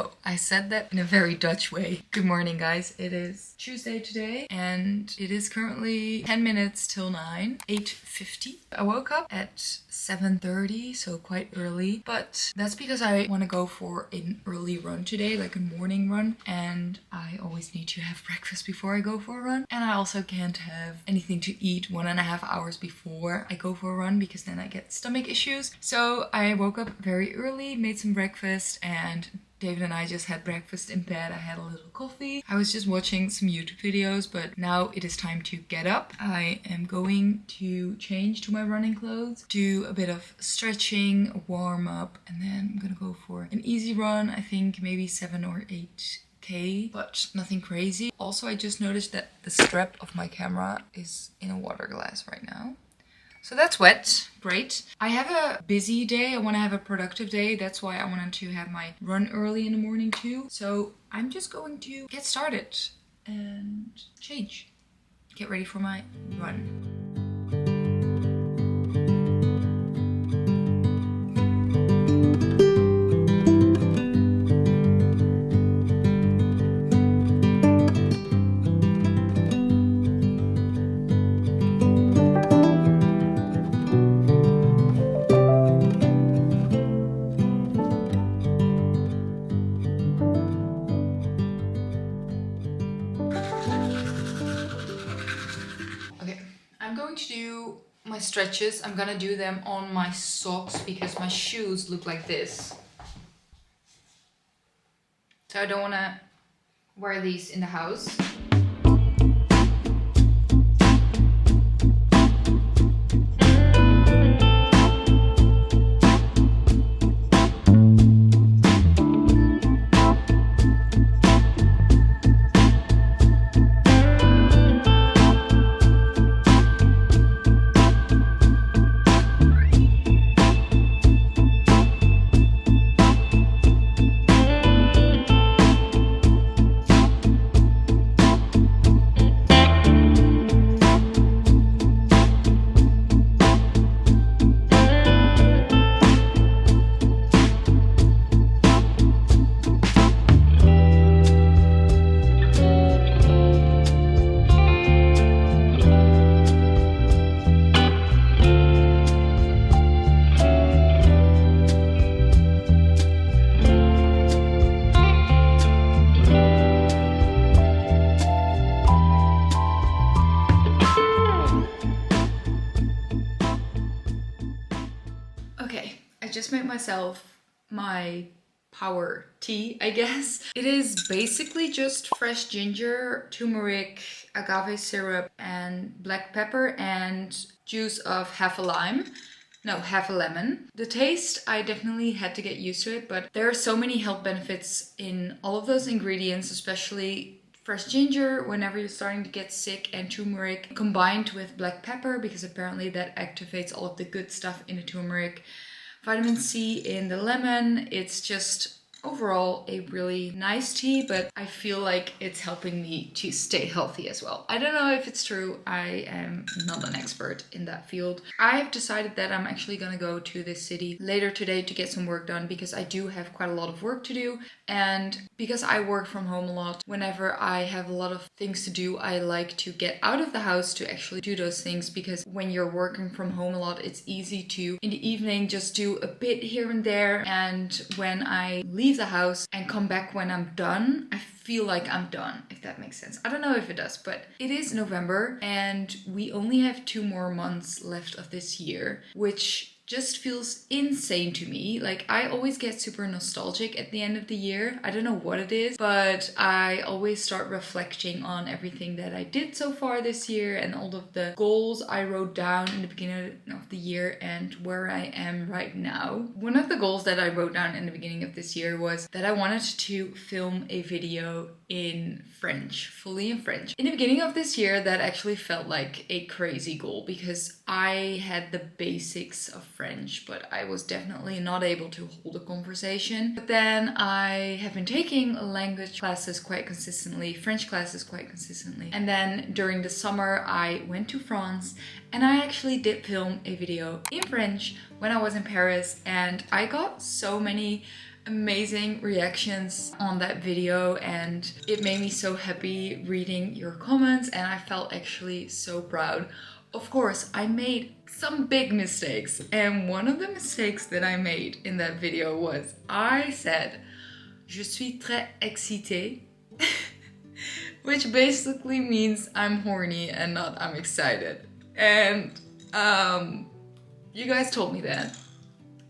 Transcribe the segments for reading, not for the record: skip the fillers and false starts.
So I said that in a very Dutch way. Good morning, guys. It is Tuesday today and it is currently 10 minutes till 9, 8:50. I woke up at 7:30, so quite early, but that's because I want to go for an early run today, like a morning run, and I always need to have breakfast before I go for a run, and I also can't have anything to eat 1.5 hours before I go for a run because then I get stomach issues. So I woke up very early, made some breakfast, and David and I just had breakfast in bed. I had a little coffee. I was just watching some YouTube videos, but now it is time to get up. I am going to change to my running clothes, do a bit of stretching, a warm up, and then I'm gonna go for an easy run. I think maybe 7 or 8K, but nothing crazy. Also, I just noticed that the strap of my camera is in a water glass right now. So that's wet. Great. I have a busy day. I want to have a productive day. That's why I wanted to have my run early in the morning too. So I'm just going to get started and change. Get ready for my run. I'm going to do my stretches. I'm gonna do them on my socks because my shoes look like this. So I don't wanna wear these in the house. Okay, I just made myself my power tea, I guess. It is basically just fresh ginger, turmeric, agave syrup, and black pepper and juice of half a lime. No, half a lemon. The taste, I definitely had to get used to it, but there are so many health benefits in all of those ingredients, especially fresh ginger whenever you're starting to get sick, and turmeric combined with black pepper because apparently that activates all of the good stuff in the turmeric. Vitamin C in the lemon. It's just overall a really nice tea, but I feel like it's helping me to stay healthy as well. I don't know if it's true. I am not an expert in that field. I've decided that I'm actually gonna go to this city later today to get some work done because I do have quite a lot of work to do, and because I work from home a lot, whenever I have a lot of things to do, I like to get out of the house to actually do those things, because when you're working from home a lot, it's easy to in the evening just do a bit here and there, and when I leave the house and come back when I'm done, I feel like I'm done, if that makes sense. I don't know if it does, but it is November and we only have 2 more months left of this year, which just feels insane to me. Like, I always get super nostalgic at the end of the year. I don't know what it is, but I always start reflecting on everything that I did so far this year and all of the goals I wrote down in the beginning of the year and where I am right now. One of the goals that I wrote down in the beginning of this year was that I wanted to film a video in French, fully in French. In the beginning of this year, that actually felt like a crazy goal because I had the basics of French, but I was definitely not able to hold a conversation. But then I have been taking language classes quite consistently, French classes quite consistently. And then during the summer, I went to France and I actually did film a video in French when I was in Paris, and I got so many amazing reactions on that video, and it made me so happy reading your comments, and I felt actually so proud. Of course, I made some big mistakes, and one of the mistakes that I made in that video was I said je suis très excitée, which basically means I'm horny and not I'm excited. And you guys told me that.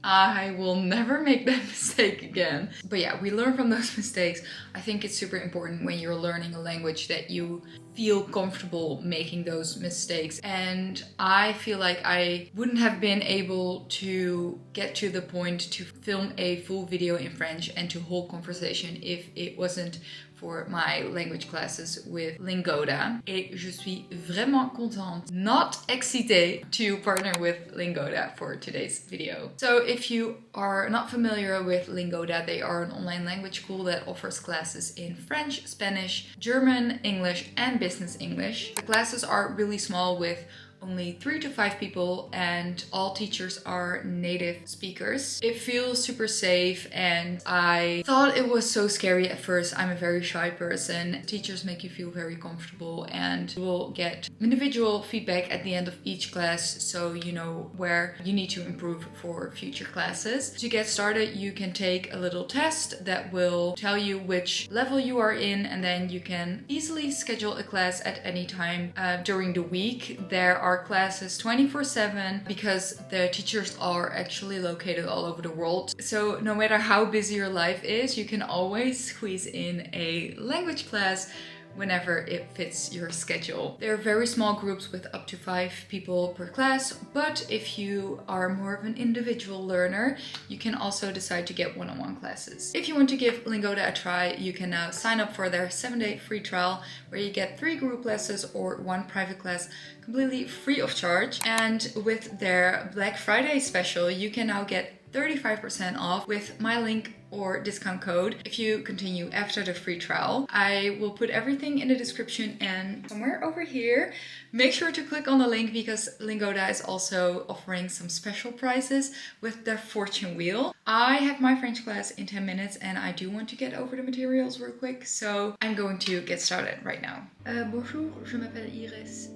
I will never make that mistake again. But yeah, we learn from those mistakes. I think it's super important when you're learning a language that you feel comfortable making those mistakes. And I feel like I wouldn't have been able to get to the point to film a full video in French and to hold conversation if it wasn't for my language classes with Lingoda. Et je suis vraiment contente, not excitée, to partner with Lingoda for today's video. So if you are not familiar with Lingoda, they are an online language school that offers classes in French, Spanish, German, English, and business English. The classes are really small with only 3 to 5 people, and all teachers are native speakers. It feels super safe, and I thought it was so scary at first. I'm a very shy person. Teachers make you feel very comfortable, and you will get individual feedback at the end of each class, so you know where you need to improve for future classes. To get started, you can take a little test that will tell you which level you are in, and then you can easily schedule a class at any time during the week. There are classes 24/7 because the teachers are actually located all over the world. So no matter how busy your life is, you can always squeeze in a language class whenever it fits your schedule. There are very small groups with up to 5 people per class, but if you are more of an individual learner, you can also decide to get one-on-one classes. If you want to give Lingoda a try, you can now sign up for their 7-day free trial where you get 3 group classes or 1 private class completely free of charge. And with their Black Friday special, you can now get 35% off with my link or discount code if you continue after the free trial. I will put everything in the description and somewhere over here. Make sure to click on the link because Lingoda is also offering some special prizes with their fortune wheel. I have my French class in 10 minutes and I do want to get over the materials real quick, so I'm going to get started right now. Bonjour, je m'appelle Iris.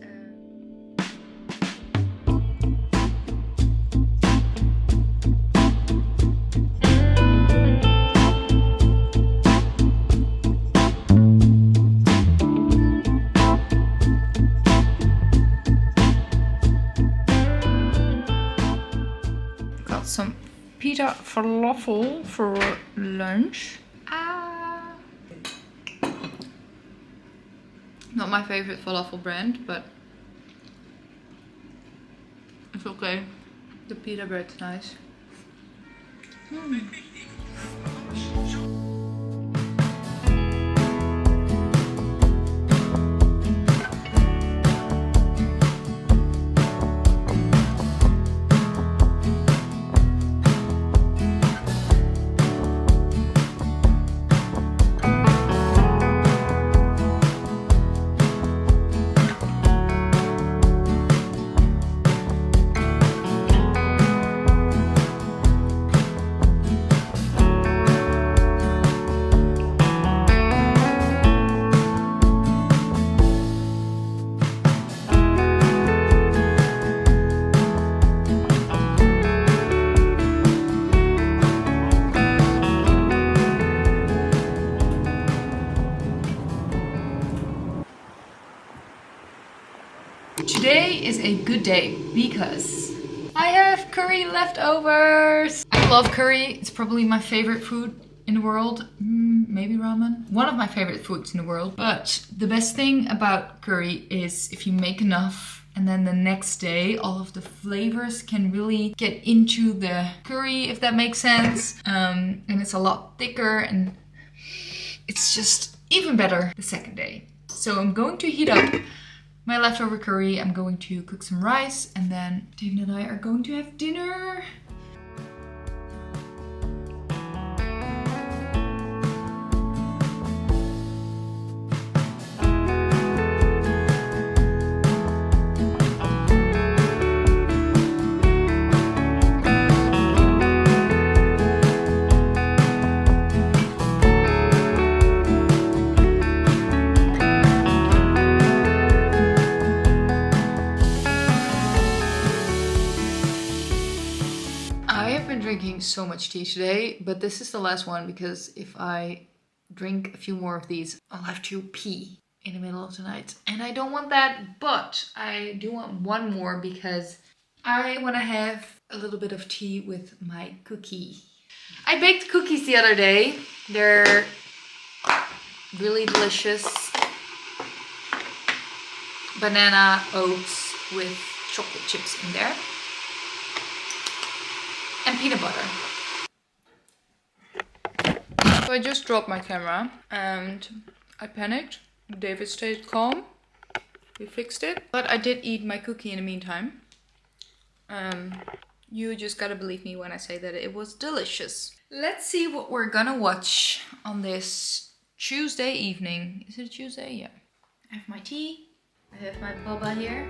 Some pita falafel for lunch. Not my favorite falafel brand, but it's okay. The pita bread's nice. Today is a good day because I have curry leftovers. I love curry. It's probably my favorite food in the world. Maybe ramen. One of my favorite foods in the world. But the best thing about curry is if you make enough and then the next day all of the flavors can really get into the curry, if that makes sense. And it's a lot thicker and it's just even better the second day. So I'm going to heat up my leftover curry. I'm going to cook some rice and then David and I are going to have dinner. so much tea today, but this is the last one because if I drink a few more of these, I'll have to pee in the middle of the night. And I don't want that, but I do want one more because I want to have a little bit of tea with my cookie. I baked cookies the other day. They're really delicious. Banana oats with chocolate chips in there. And peanut butter. So I just dropped my camera and I panicked. David stayed calm. We fixed it. But I did eat my cookie in the meantime. You just gotta believe me when I say that it was delicious. Let's see what we're gonna watch on this Tuesday evening. Is it a Tuesday? Yeah. I have my tea. I have my boba here.